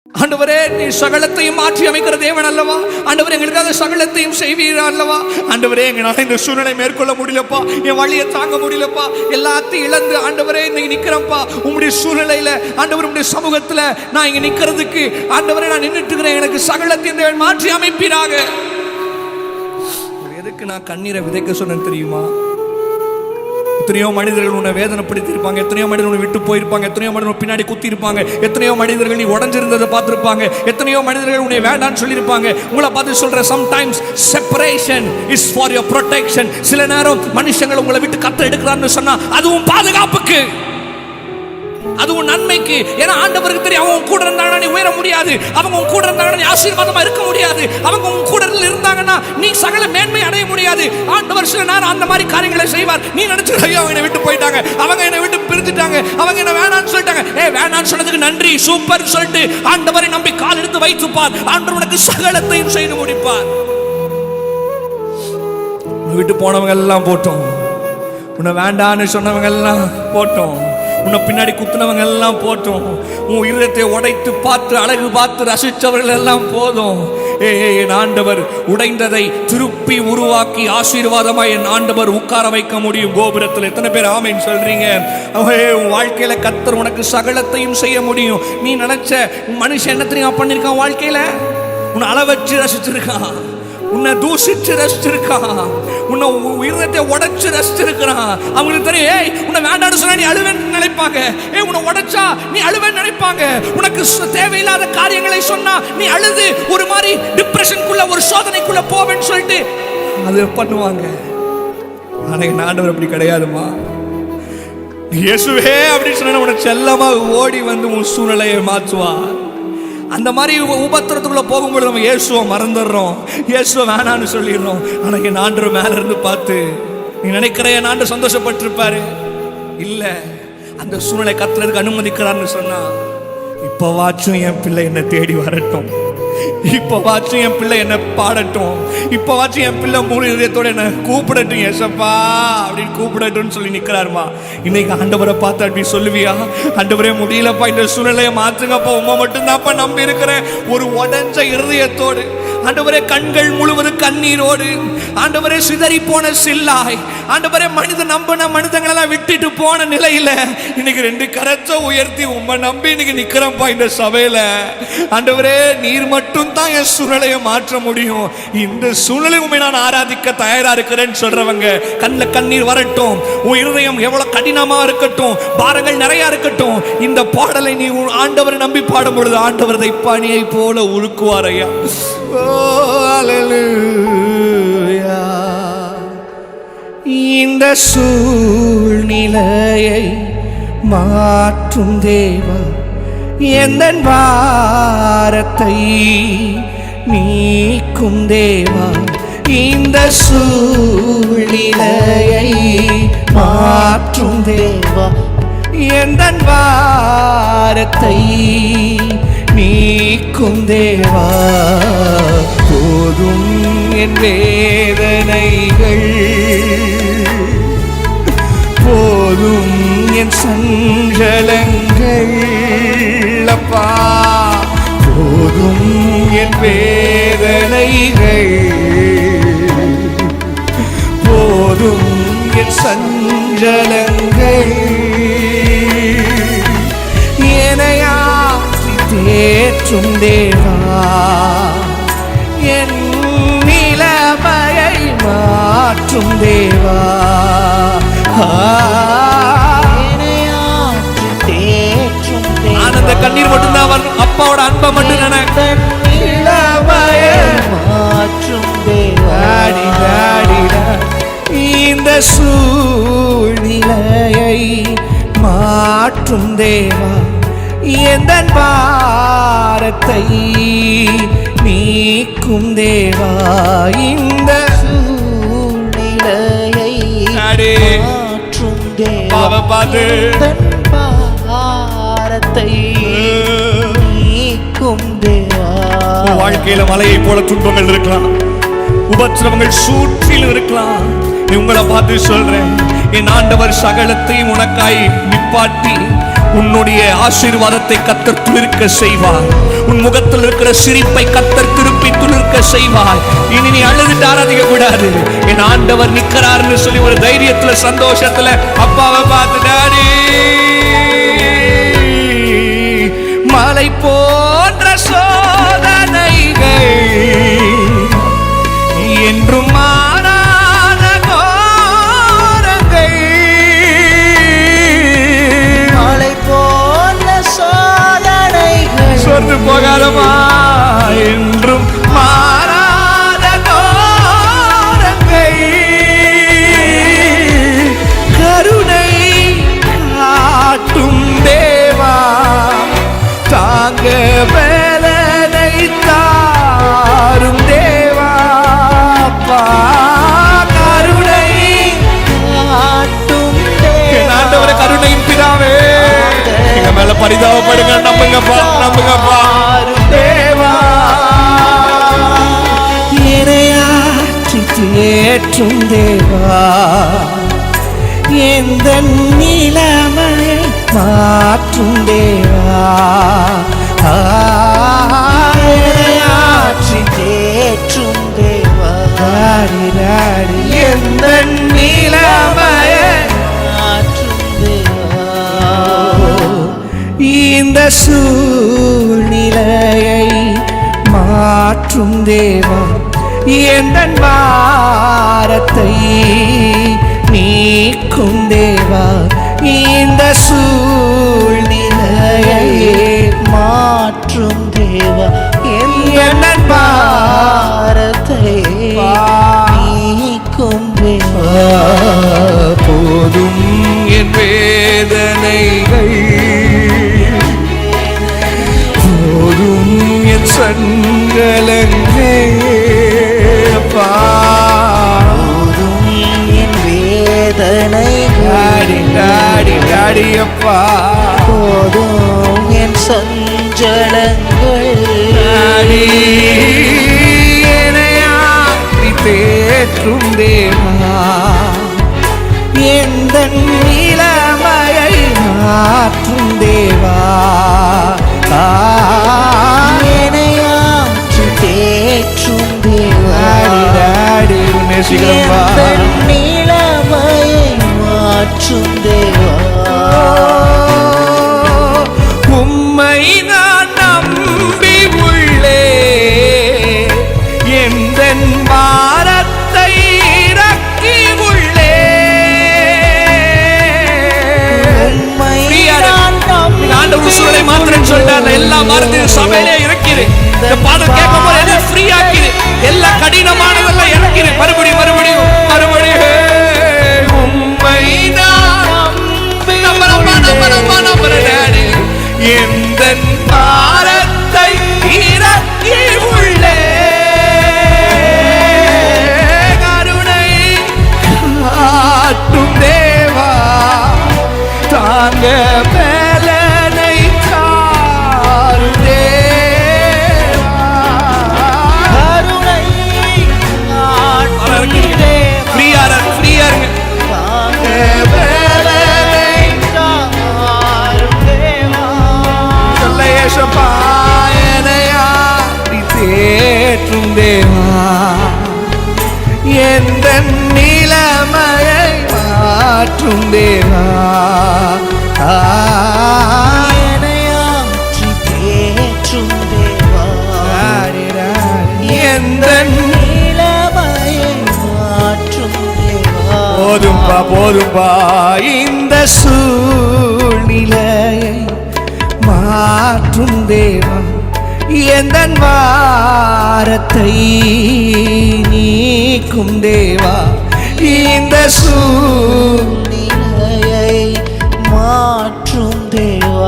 ஆண்டவரே, நீ சகலத்தையும் மாற்றி அமைக்கிற தேவன் அல்லவா? ஆண்டவரே, எங்களுக்காக சகலத்தையும் செய்வீர் அல்லவா? ஆண்டவரே, எங்களால் இந்த சூழ்நிலை மேற்கொள்ள முடியலப்பா, என் வழியை தாங்க முடியலப்பா, எல்லாத்தையும் இழந்து ஆண்டவரே இன்னைக்கு நிக்கிறேன்ப்பா. உங்களுடைய சூழ்நிலையில ஆண்டவர், உங்களுடைய சமூகத்துல நான் இங்க நிக்கிறதுக்கு ஆண்டவரே நான் நின்றுட்டு இருக்கிறேன். எனக்கு சகலத்தையும் தேவன் மாற்றி அமைப்பீராக. எதுக்கு நான் கண்ணீரை விதைக்க சொன்னேன் தெரியுமா? எத்தனையோ மனிதர்கள் உன்னை வேதனைப்படுத்தி இருப்பாங்க, எத்தனையோ மனிதர்கள் உன்னை விட்டு போயிருப்பாங்க, எத்தனையோ மனிதர்கள் பின்னாடி குத்தி இருப்பாங்க, எத்தனையோ மனிதர்கள் நீ உடஞ்சிருந்ததை பார்த்துருப்பாங்க, எத்தனையோ மனிதர்கள் உன்னை வேண்டான்னு சொல்லியிருப்பாங்க. உங்களை பார்த்து சொல்ற, sometimes separation is for your protection. சில நேரம் மனுஷங்களை உங்களை விட்டு கத்த எடுக்கிறான்னு சொன்னா அதுவும் பாதுகாப்புக்கு, அதுவும் நன்மைக்கு. ஏன்னா ஆண்டவருக்கு தெரியும், அவங்க கூட இருந்தாங்கன்னா நீ உயர முடியாது, அவங்க உன் கூட இருந்தாங்கன்னா நீ ஆசீர்வாதமா இருக்க முடியாது, அவங்க உன் கூட இருந்தாங்கன்னா நீ சகல மேன்மை அடைய முடியாது. ஆண்டவர் சில நேரம் அந்த மாதிரி காரியங்களை செய்வார். நீ நினைச்சு, ஐயோ அவங்க என்னை விட்டு போயிட்டாங்க, அவங்க என்னை விட்டு பிரிஞ்சுட்டாங்க, அவங்க என்ன வேணான்னு சொல்லிட்டாங்க. வேணான்னு சொன்னதுக்கு நன்றி, சூப்பர் சொல்லிட்டு ஆண்டவரை நம்பி கால் எடுத்து வைத்துப்பார். ஆண்டவர் உனக்கு சகலத்தையும் செய்து முடிப்பார். விட்டு போனவங்க எல்லாம் போட்டோம், உன்னை வேண்டான்னு சொன்னவங்க எல்லாம் போட்டோம், உன்னை பின்னாடி குத்துனவங்க எல்லாம் போட்டோம், உன் இருதயத்தை உடைத்து பார்த்து அழகு பார்த்து ரசித்தவர்கள் எல்லாம் போதும். என் ஆண்டவர் உடைந்ததை திருப்பி உருவாக்கி ஆசீர்வாதமாய் என் ஆண்டவர் உட்கார வைக்க முடியும் கோபுரத்தில். எத்தனை பேர் ஆமேன்னு சொல்றீங்க? உன் வாழ்க்கையில கர்த்தர் உனக்கு சகலத்தையும் செய்ய முடியும். நீ நினைச்ச மனுஷன் என்னத்தையும் பண்ணிருக்கான் வாழ்க்கையில? உன்னை அளவச்சு ரசிச்சிருக்கான், உன்னை தூசிச்சு ரசிச்சிருக்கான், உன்னை உயிரத்தை உடைச்சு ரசிச்சிருக்கிறான். அவங்களுக்கு தெரியும், உன்னை வேண்டான்னு சொன்னா நீ அழுவேன்னு நினைப்பாங்க, உன்னை உடைச்சா நீ அழுவேன்னு நினைப்பாங்க. உனக்கு தேவையில்லாத காரியங்களை சொன்னா நீ அழுது ஒரு மாதிரி டிப்ரெஷனுக்குள்ள, ஒரு சோதனைக்குள்ள போவேன்னு சொல்லிட்டு அது பண்ணுவாங்க. ஆனா என் ஆண்டவர் அப்படி கிடையாதுமா. இயேசுவே அப்படின்னு சொன்னா உனக்கு செல்லமா ஓடி வந்து உன் சூழ்நிலையை மாற்றுவார். அந்த மாதிரி உபத்திரத்துக்குள்ள போகும்போது நம்ம இயேசுவை மறந்துடுறோம், இயேசுவை வேணான்னு சொல்லிடுறோம். ஆனால் என் ஆண்டவர் மேல இருந்து பார்த்து நீ நினைக்கிற என் ஆண்டு சந்தோஷப்பட்டிருப்பாரு. இல்ல, அந்த சூழ்நிலை கத்துறதுக்கு அனுமதிக்கிறான்னு சொன்னா, இப்பவாச்சும் என் பிள்ளை என்னை தேடி வரட்டும், இப்பவாச்சும் என் பிள்ளை என்ன பாடட்டும், இப்பவாச்சும் என் பிள்ளை முழு இதயத்தோட என்ன கூப்பிடட்டும், ஏசப்பா அப்படின்னு கூப்பிடட்டும்னு சொல்லி நிக்கிறாருமா. இன்னைக்கு ஆண்டவரை பார்த்து அப்படி சொல்லுவியா? ஆண்டவரே, முடியலப்பா, இந்த சூழ்நிலையை மாற்றுங்கப்பா, உண்மை மட்டும்தான்ப்பா நம்பி இருக்கிறேன். ஒரு உடஞ்ச இருதயத்தோடு ஆண்டவரே, கண்கள் முழுவதும் கண்ணீரோடு, ஆண்டவரே சிதறி போன சில்லாய், ஆண்டவரே மனித நம்பின மனிதங்களெல்லாம் விட்டுட்டு போன நிலையில இன்னைக்கு ரெண்டு கரத்தை உயர்த்தி உண்மை நம்பி இன்னைக்கு நிக்கிறப்பா இந்த சபையில. ஆண்டவரே, நீர் மட்டும் தான் என் சூழ்நிலையை மாற்ற முடியும், இந்த சூழ்நிலை உண்மை நான் ஆராதிக்க தயாரா இருக்கிறேன்னு சொல்றவங்க கண்ணில் கண்ணீர் வரட்டும், உன் இருதயம் எவ்வளவு கடினமா இருக்கட்டும், பாரங்கள் நிறைய இருக்கட்டும், இந்த பாடலை நீ ஆண்டவரை நம்பி பாடும் பொழுது ஆண்டவர் பனியை போல உருக்குவார் ஐயா. இந்த சூழ்நிலையை மாற்றும் தேவா, எந்தன் பாரத்தை நீக்கும் தேவா, இந்த சூழ்நிலையை மாற்றும் தேவா, எந்தன் பாரத்தை நீக்கும் தேவா. போதும் என் வேதனைகள், போதும் என் சஞ்சலங்கள் அப்பா, போதும் என் வேதனைகள், போதும் என் சஞ்சலங்கள். ஏனையா தேற்றும் தேவா, என் நிலைமையை மாற்றும் தேவா. ஆனந்த கண்ணீர் மட்டும்தான் வரும், அப்பாவோட அன்பை மட்டும் நினைக்க. நிலைமையை மாற்றும் தேவா, இந்த சூழ்நிலையை மாற்றும் தேவா, எந்தன் பாரத்தை நீக்கும் தேவா, இந்த சூழ்நிலையை மாற்றும் தேவா, எந்தன் பாரத்தை நீக்கும் தேவா. வாழ்க்கையில மலையை போல துன்பங்கள் இருக்கலாம், உபத்திரவங்கள் சூற்றில் இருக்கலாம். உங்களை பார்த்து சொல்றேன், என் ஆண்டவர் சகலத்தையும் உனக்காய் நிப்பாட்டி உன்னுடைய ஆசீர்வாதத்தை கர்த்தர் துளிர்க்க செய்வார். உன் முகத்தில் இருக்கிற சிரிப்பை கர்த்தர் திருப்பி துளிர்க்க செய்வார். இனி நீ அழுதுட்டு ஆராதிக்க கூடாது. என் ஆண்டவர் நிற்கிறார்னு சொல்லி ஒரு தைரியத்துல சந்தோஷத்துல அப்பாவை பார்த்து, டாடி மலை போன்ற சோதனைகள் என்றும் மாறாத கோரங்கள், மலை போன்ற சோதனைகள் சொர்ந்து போகாதமா என்றும் மாறாத கோரங்கள், கருணை காட்டும் தேவா தாங்க வேலனை தாரும் தேவா, கருணை காட்டும் என் ஆண்டவரே, கருணையின் பிதாவே எங்க மேல பரிதாபப்படுங்க. நம்புங்கப்பா, நம்புங்கப்பா தேவா. இறையாற்றி தேற்றும் தேவா, எந்த நிலைமையை மாற்றும் தேவா, இறையாற்றி தேற்றும் தேவா, எந்த நிலைமையை மாற்றும் தேவா, இந்த சூழ்நிலையை மாற்றும் தேவா, எந்த பாரத்தை நீக்கும் தேவா, இந்த சூழ்நிலையை மாற்றும் தேவா, எந்த பாரத்தை நீக்கும் தேவா, போதும் என் வேதனைகள், போதும் என் சங்கலங்கள், போதும் என் வேதனைகள், டாடி அப்பா, போதும் என் சஞ்சலங்கள், என்னையாற்றி தேற்றும் தேவா, எந்த நிலைமையை மாற்றும் தேவா, என்னையாற்றி தேற்றும் தேவா, நேசிக்கிறப்பா, எந்த நிலைமையை மாற்றும் தேவா, உம்மை நான் நம்பி உள்ளே, எந்த பாரத்தை இறக்கி உள்ளே. உம்மை ஃப்ரீயாரு. நான் நம்பி ஆண்டவர் சூழலை மாத்திரன்னு சொல்லிட்டாரு. எல்லா பாரத்தையும் சபையிலே இறக்கிடு. இந்த பாடம் கேட்கும் போது எல்லாம் ஃப்ரீ ஆக்கிடு. எல்லா கடினமானதெல்லாம் இறக்கிடு. மறுபடியும் மறுபடியும் மறுபடியும் உம்மை நான் நம்புறேன். எந்த பாரத்தை இறக்கி உள்ளே, கருணை காட்டும் தேவா தாங்க வேலனை தாரும் தேவா, கருணை காட்டும் தேவா, ஃப்ரீயா இருங்க. தாங்க வேலனை தாரும் தேவா, சொல்ல ஏசப்பா, என்னையாற்றி தேற்றும் தேவா, எந்த நிலைமையை மாற்றும் தேவா, என்னையாற்றி தேற்றும் தேவா, எந்த நிலைமையை மாற்றும் தேவா, போதும்பா போதும்பா, இந்த சூழ்நிலையை மாற்றும் தேவா, எந்த வாரத்தை நீக்கும் தேவா, இந்த நிலையை மாற்றும் தேவா,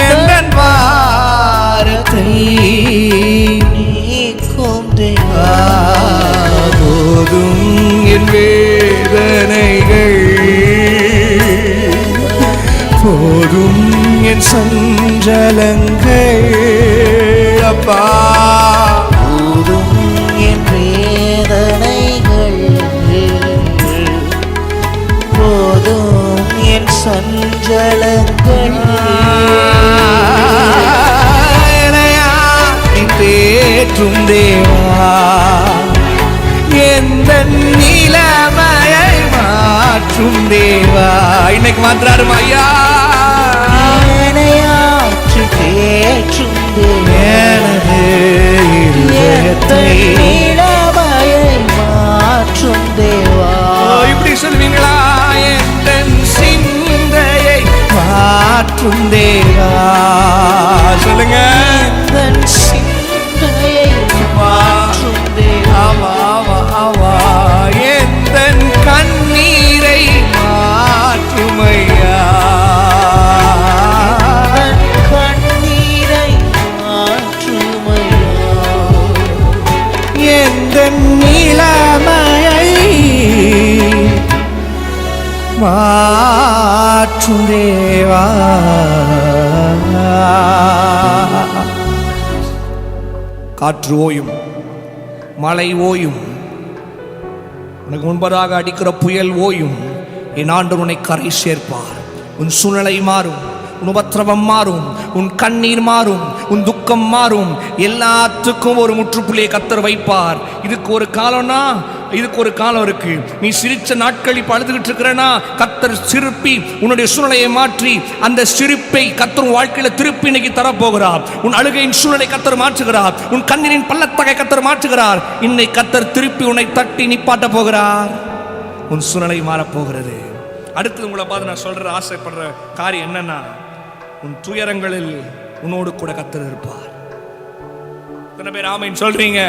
எந்த வாரத்தை நீக்கும் தேவா, போதும் என் வேதனைகள், போதும் என் சஞ்சலங்கள், அப்பா போதும் என் வேதனைகள், போதும் என் சஞ்சலங்கள், தேற்றும் தேவா, எந்த நிலைமையை மாற்றும் தேவா. இன்னைக்கு மாத்திராருமா ஐயா? ஏனையாற்று தேற்றும் எனது இதயத்தை நிலைமையை மாற்றும் தேவா. இப்படி சொல்வீங்களா? என் சிந்தையை மாற்றும் தேவா. சொல்லுங்க. என் சிந்தையை மாற்றும் தேவா. ஆமா ஆமா ஆமா. என் கண்ணீரை மாற்றுமையா, என் கண்ணீரை மாற்றுமையா. எந்த நிலைமையை மாற்றும் தேவா. காற்று ஓயும், மழை ஓயும், உனக்கு முன்பதாக அடிக்கிற புயல் ஓயும். என் ஆண்டவர் உன்னை கரை சேர்ப்பார். உன் சூழ்நிலை மாறும், உன் உபத்திரவம் மாறும், உன் கண்ணீர் மாறும், உன் துக்கம் மாறும். எல்லாத்துக்கும் ஒரு முற்றுப்புள்ளியை கர்த்தர் வைப்பார். இதுக்கு ஒரு காலம்னா இதுக்கு ஒரு காலம் இருக்கு. நீ சிரிச்ச நாட்கள் இப்ப அழுதுகிட்டு இருக்கிறனா, கர்த்தர் சிரிப்பி உன்னுடைய சூழ்நிலையை மாற்றி அந்த சிரிப்பை கர்த்தர் வாழ்க்கையில திருப்பி இன்னைக்கு தரப்போகிறார். உன் அழுகையின் சூழ்நிலை கர்த்தர் மாற்றுகிறார். உன் கண்ணீரின் பள்ளத்தகை கர்த்தர் மாற்றுகிறார். இன்னைக்கு கர்த்தர் திருப்பி உன்னை தட்டி நிப்பாட்ட போகிறார். உன் சூழ்நிலை மாறப்போகிறது. அடுத்து உங்களை பார்த்து நான் சொல்ற ஆசைப்படுற காரியம் என்னன்னா, உன் துயரங்களில் உன்னோடு கூட கர்த்தர் இருப்பார். எத்தனை பேர் ஆமென் சொல்றீங்க?